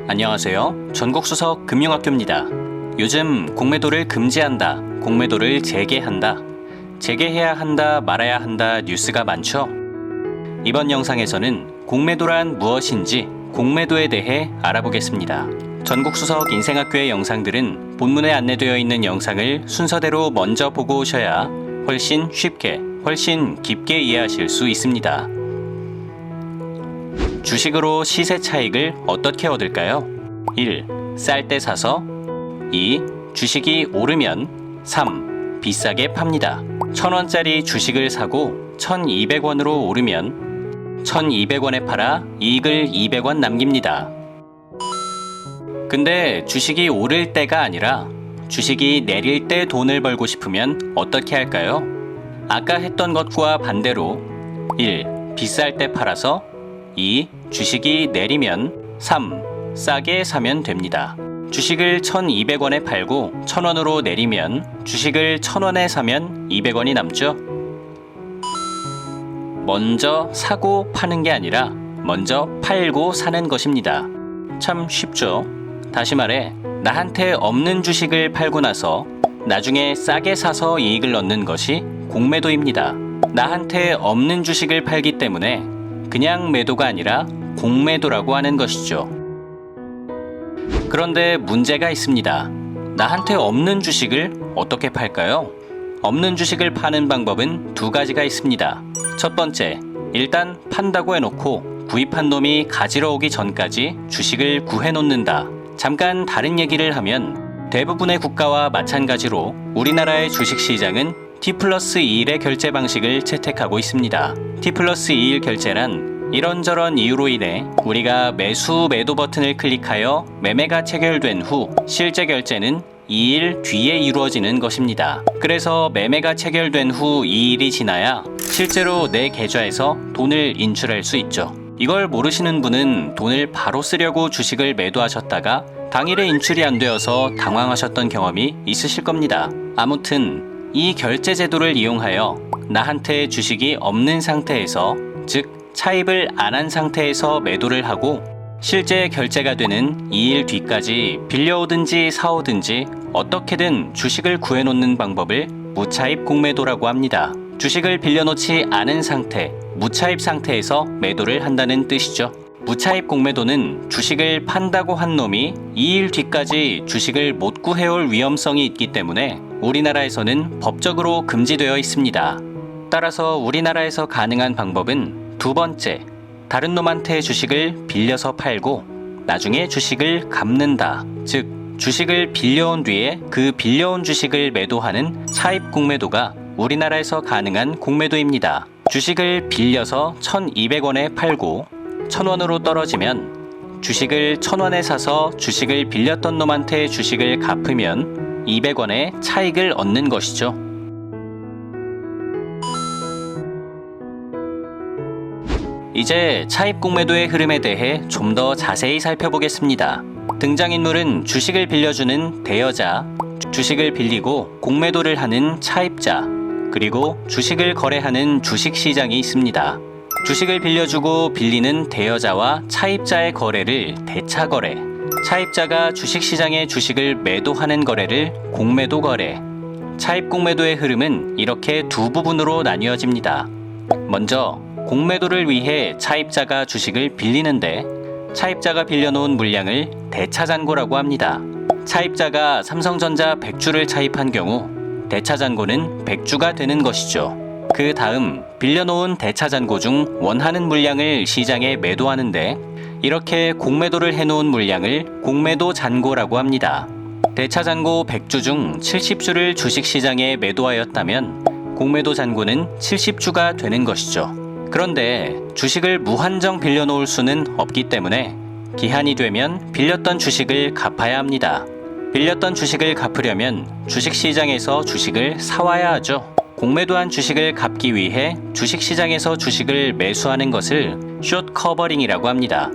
안녕하세요. 전국수석 금융학교입니다. 요즘 공매도를 금지한다, 공매도를 재개한다, 재개해야 한다, 말아야 한다 뉴스가 많죠? 이번 영상에서는 공매도란 무엇인지 공매도에 대해 알아보겠습니다. 전국수석 인생학교의 영상들은 본문에 안내되어 있는 영상을 순서대로 먼저 보고 오셔야 훨씬 쉽게, 훨씬 깊게 이해하실 수 있습니다. 주식으로 시세 차익을 어떻게 얻을까요? 1. 쌀 때 사서 2. 주식이 오르면 3. 비싸게 팝니다. 1,000원짜리 주식을 사고 1,200원으로 오르면 1,200원에 팔아 이익을 200원 남깁니다. 근데 주식이 오를 때가 아니라 주식이 내릴 때 돈을 벌고 싶으면 어떻게 할까요? 아까 했던 것과 반대로 1. 비쌀 때 팔아서 2. 주식이 내리면 3. 싸게 사면 됩니다. 주식을 1,200원에 팔고 1,000원으로 내리면 주식을 1,000원에 사면 200원이 남죠? 먼저 사고 파는 게 아니라 먼저 팔고 사는 것입니다. 참 쉽죠? 다시 말해 나한테 없는 주식을 팔고 나서 나중에 싸게 사서 이익을 얻는 것이 공매도입니다. 나한테 없는 주식을 팔기 때문에 그냥 매도가 아니라 공매도라고 하는 것이죠. 그런데 문제가 있습니다. 나한테 없는 주식을 어떻게 팔까요? 없는 주식을 파는 방법은 두 가지가 있습니다. 첫 번째, 일단 판다고 해놓고 구입한 놈이 가지러 오기 전까지 주식을 구해놓는다. 잠깐 다른 얘기를 하면 대부분의 국가와 마찬가지로 우리나라의 주식시장은 T+2일의 결제 방식을 채택하고 있습니다. T+2일 결제란 이런저런 이유로 인해 우리가 매수 매도 버튼을 클릭하여 매매가 체결된 후 실제 결제는 2일 뒤에 이루어지는 것입니다. 그래서 매매가 체결된 후 2일이 지나야 실제로 내 계좌에서 돈을 인출할 수 있죠. 이걸 모르시는 분은 돈을 바로 쓰려고 주식을 매도하셨다가 당일에 인출이 안 되어서 당황하셨던 경험이 있으실 겁니다. 아무튼 이 결제 제도를 이용하여 나한테 주식이 없는 상태에서, 즉 차입을 안 한 상태에서 매도를 하고 실제 결제가 되는 2일 뒤까지 빌려오든지 사오든지 어떻게든 주식을 구해놓는 방법을 무차입 공매도라고 합니다. 주식을 빌려놓지 않은 상태, 무차입 상태에서 매도를 한다는 뜻이죠. 무차입 공매도는 주식을 판다고 한 놈이 2일 뒤까지 주식을 못 구해올 위험성이 있기 때문에 우리나라에서는 법적으로 금지되어 있습니다. 따라서 우리나라에서 가능한 방법은 두 번째, 다른 놈한테 주식을 빌려서 팔고 나중에 주식을 갚는다. 즉, 주식을 빌려온 뒤에 그 빌려온 주식을 매도하는 차입 공매도가 우리나라에서 가능한 공매도입니다. 주식을 빌려서 1,200원에 팔고 1,000원으로 떨어지면 주식을 1,000원에 사서 주식을 빌렸던 놈한테 주식을 갚으면 200원의 차익을 얻는 것이죠. 이제 차입 공매도의 흐름에 대해 좀 더 자세히 살펴보겠습니다. 등장인물은 주식을 빌려주는 대여자, 주식을 빌리고 공매도를 하는 차입자, 그리고 주식을 거래하는 주식시장이 있습니다. 주식을 빌려주고 빌리는 대여자와 차입자의 거래를 대차거래, 차입자가 주식시장에 주식을 매도하는 거래를 공매도 거래, 차입 공매도의 흐름은 이렇게 두 부분으로 나뉘어집니다. 먼저 공매도를 위해 차입자가 주식을 빌리는데 차입자가 빌려놓은 물량을 대차잔고라고 합니다. 차입자가 삼성전자 100주를 차입한 경우 대차잔고는 100주가 되는 것이죠. 그 다음 빌려놓은 대차잔고 중 원하는 물량을 시장에 매도하는데 이렇게 공매도를 해놓은 물량을 공매도 잔고라고 합니다. 대차잔고 100주 중 70주를 주식시장에 매도하였다면 공매도 잔고는 70주가 되는 것이죠. 그런데 주식을 무한정 빌려놓을 수는 없기 때문에 기한이 되면 빌렸던 주식을 갚아야 합니다. 빌렸던 주식을 갚으려면 주식시장에서 주식을 사와야 하죠. 공매도한 주식을 갚기 위해 주식시장에서 주식을 매수하는 것을 숏 커버링이라고 합니다.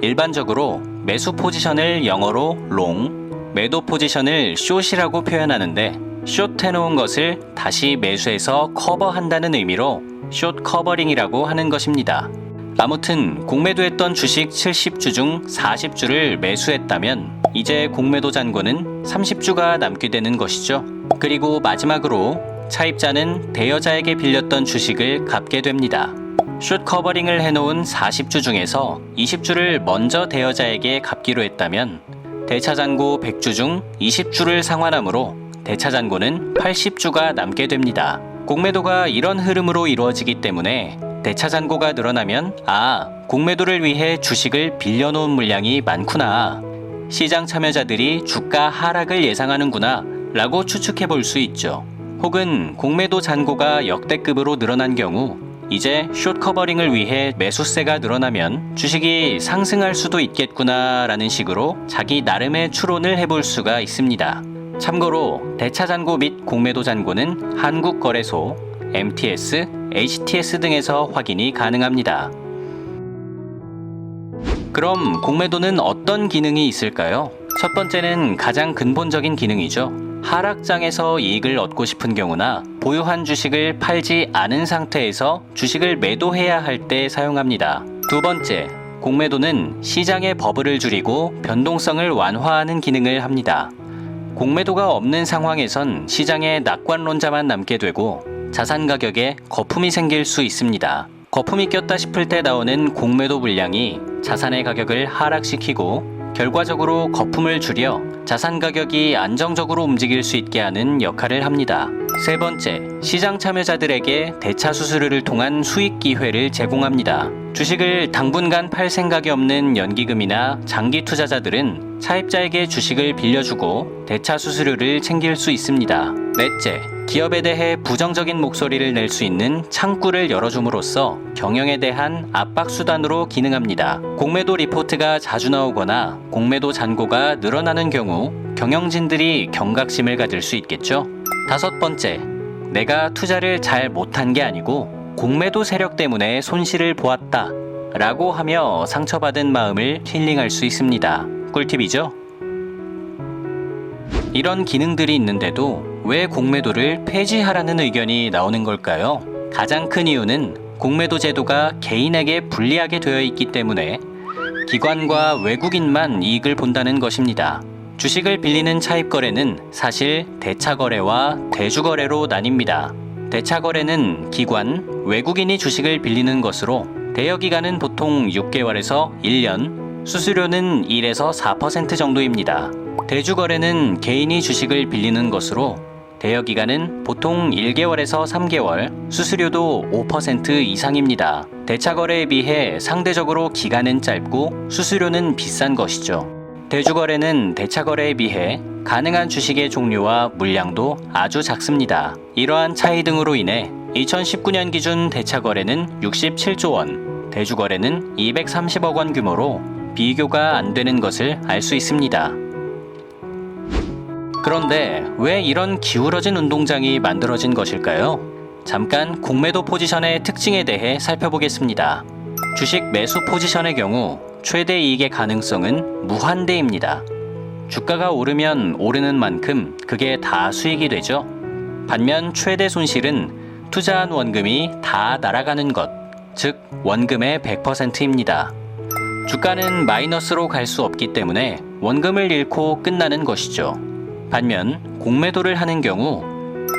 일반적으로 매수 포지션을 영어로 롱, 매도 포지션을 숏이라고 표현하는데 숏 해놓은 것을 다시 매수해서 커버한다는 의미로 숏 커버링이라고 하는 것입니다. 아무튼 공매도했던 주식 70주 중 40주를 매수했다면 이제 공매도 잔고는 30주가 남게 되는 것이죠. 그리고 마지막으로 차입자는 대여자에게 빌렸던 주식을 갚게 됩니다. 숏 커버링을 해놓은 40주 중에서 20주를 먼저 대여자에게 갚기로 했다면 대차잔고 100주 중 20주를 상환하므로 대차잔고는 80주가 남게 됩니다. 공매도가 이런 흐름으로 이루어지기 때문에 대차잔고가 늘어나면 공매도를 위해 주식을 빌려놓은 물량이 많구나, 시장 참여자들이 주가 하락을 예상하는구나 라고 추측해 볼 수 있죠. 혹은 공매도 잔고가 역대급으로 늘어난 경우 이제 숏 커버링을 위해 매수세가 늘어나면 주식이 상승할 수도 있겠구나 라는 식으로 자기 나름의 추론을 해볼 수가 있습니다. 참고로 대차잔고 및 공매도 잔고는 한국거래소, MTS, HTS 등에서 확인이 가능합니다. 그럼 공매도는 어떤 기능이 있을까요? 첫 번째는 가장 근본적인 기능이죠. 하락장에서 이익을 얻고 싶은 경우나 보유한 주식을 팔지 않은 상태에서 주식을 매도해야 할 때 사용합니다. 두 번째, 공매도는 시장의 버블을 줄이고 변동성을 완화하는 기능을 합니다. 공매도가 없는 상황에선 시장에 낙관론자만 남게 되고 자산 가격에 거품이 생길 수 있습니다. 거품이 꼈다 싶을 때 나오는 공매도 물량이 자산의 가격을 하락시키고 결과적으로 거품을 줄여 자산 가격이 안정적으로 움직일 수 있게 하는 역할을 합니다. 세 번째, 시장 참여자들에게 대차 수수료를 통한 수익 기회를 제공합니다. 주식을 당분간 팔 생각이 없는 연기금이나 장기 투자자들은 차입자에게 주식을 빌려주고 대차 수수료를 챙길 수 있습니다. 넷째, 기업에 대해 부정적인 목소리를 낼 수 있는 창구를 열어줌으로써 경영에 대한 압박 수단으로 기능합니다. 공매도 리포트가 자주 나오거나 공매도 잔고가 늘어나는 경우 경영진들이 경각심을 가질 수 있겠죠. 다섯 번째, 내가 투자를 잘 못한 게 아니고 공매도 세력 때문에 손실을 보았다 라고 하며 상처받은 마음을 힐링할 수 있습니다. 꿀팁이죠? 이런 기능들이 있는데도 왜 공매도를 폐지하라는 의견이 나오는 걸까요? 가장 큰 이유는 공매도 제도가 개인에게 불리하게 되어 있기 때문에 기관과 외국인만 이익을 본다는 것입니다. 주식을 빌리는 차입거래는 사실 대차거래와 대주거래로 나뉩니다. 대차거래는 기관, 외국인이 주식을 빌리는 것으로 대여기간은 보통 6개월에서 1년, 수수료는 1에서 4% 정도입니다. 대주거래는 개인이 주식을 빌리는 것으로 대여기간은 보통 1개월에서 3개월, 수수료도 5% 이상입니다. 대차거래에 비해 상대적으로 기간은 짧고 수수료는 비싼 것이죠. 대주거래는 대차거래에 비해 가능한 주식의 종류와 물량도 아주 작습니다. 이러한 차이 등으로 인해 2019년 기준 대차거래는 67조 원, 대주거래는 230억 원 규모로 비교가 안 되는 것을 알 수 있습니다. 그런데 왜 이런 기울어진 운동장이 만들어진 것일까요? 잠깐 공매도 포지션의 특징에 대해 살펴보겠습니다. 주식 매수 포지션의 경우 최대 이익의 가능성은 무한대입니다. 주가가 오르면 오르는 만큼 그게 다 수익이 되죠. 반면 최대 손실은 투자한 원금이 다 날아가는 것, 즉 원금의 100%입니다. 주가는 마이너스로 갈 수 없기 때문에 원금을 잃고 끝나는 것이죠. 반면 공매도를 하는 경우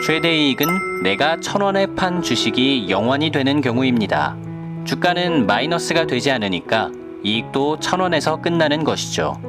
최대 이익은 내가 1,000원에 판 주식이 0원이 되는 경우입니다. 주가는 마이너스가 되지 않으니까 이익도 1,000원에서 끝나는 것이죠.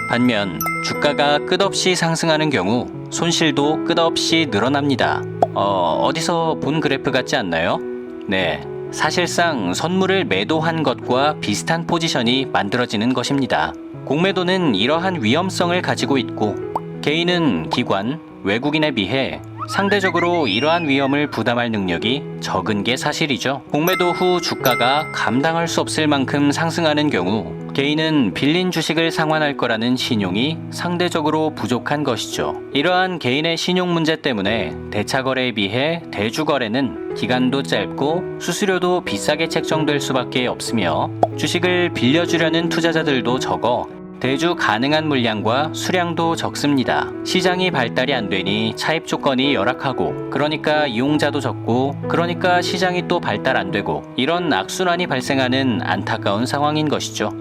반면 주가가 끝없이 상승하는 경우 손실도 끝없이 늘어납니다. 어디서 본 그래프 같지 않나요? 네, 사실상 선물을 매도한 것과 비슷한 포지션이 만들어지는 것입니다. 공매도는 이러한 위험성을 가지고 있고 개인은 기관, 외국인에 비해 상대적으로 이러한 위험을 부담할 능력이 적은 게 사실이죠. 공매도 후 주가가 감당할 수 없을 만큼 상승하는 경우 개인은 빌린 주식을 상환할 거라는 신용이 상대적으로 부족한 것이죠. 이러한 개인의 신용 문제 때문에 대차거래에 비해 대주거래는 기간도 짧고 수수료도 비싸게 책정될 수밖에 없으며 주식을 빌려주려는 투자자들도 적어 대주 가능한 물량과 수량도 적습니다. 시장이 발달이 안 되니 차입 조건이 열악하고, 그러니까 이용자도 적고, 그러니까 시장이 또 발달 안 되고, 이런 악순환이 발생하는 안타까운 상황인 것이죠.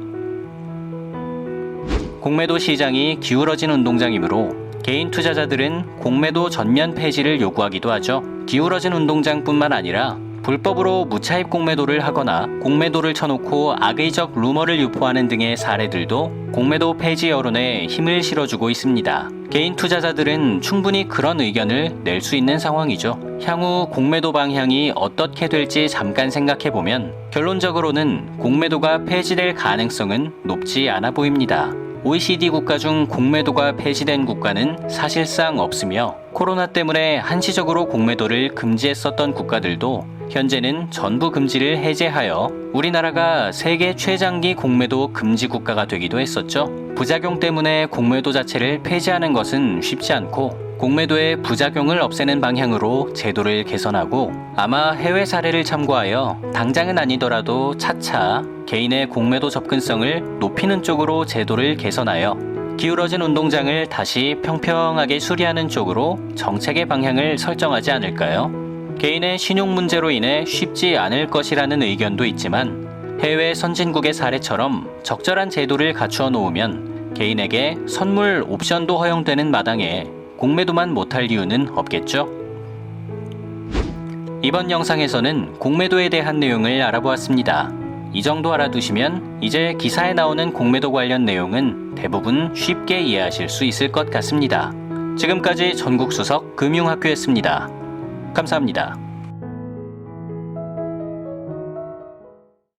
공매도 시장이 기울어진 운동장이므로 개인 투자자들은 공매도 전면 폐지를 요구하기도 하죠. 기울어진 운동장뿐만 아니라 불법으로 무차입 공매도를 하거나 공매도를 쳐놓고 악의적 루머를 유포하는 등의 사례들도 공매도 폐지 여론에 힘을 실어주고 있습니다. 개인 투자자들은 충분히 그런 의견을 낼 수 있는 상황이죠. 향후 공매도 방향이 어떻게 될지 잠깐 생각해보면 결론적으로는 공매도가 폐지될 가능성은 높지 않아 보입니다. OECD 국가 중 공매도가 폐지된 국가는 사실상 없으며, 코로나 때문에 한시적으로 공매도를 금지했었던 국가들도 현재는 전부 금지를 해제하여 우리나라가 세계 최장기 공매도 금지 국가가 되기도 했었죠. 부작용 때문에 공매도 자체를 폐지하는 것은 쉽지 않고, 공매도의 부작용을 없애는 방향으로 제도를 개선하고, 아마 해외 사례를 참고하여 당장은 아니더라도 차차 개인의 공매도 접근성을 높이는 쪽으로 제도를 개선하여 기울어진 운동장을 다시 평평하게 수리하는 쪽으로 정책의 방향을 설정하지 않을까요? 개인의 신용 문제로 인해 쉽지 않을 것이라는 의견도 있지만, 해외 선진국의 사례처럼 적절한 제도를 갖추어 놓으면 개인에게 선물 옵션도 허용되는 마당에 공매도만 못할 이유는 없겠죠? 이번 영상에서는 공매도에 대한 내용을 알아보았습니다. 이 정도 알아두시면 이제 기사에 나오는 공매도 관련 내용은 대부분 쉽게 이해하실 수 있을 것 같습니다. 지금까지 전국수석 금융학교였습니다. 감사합니다.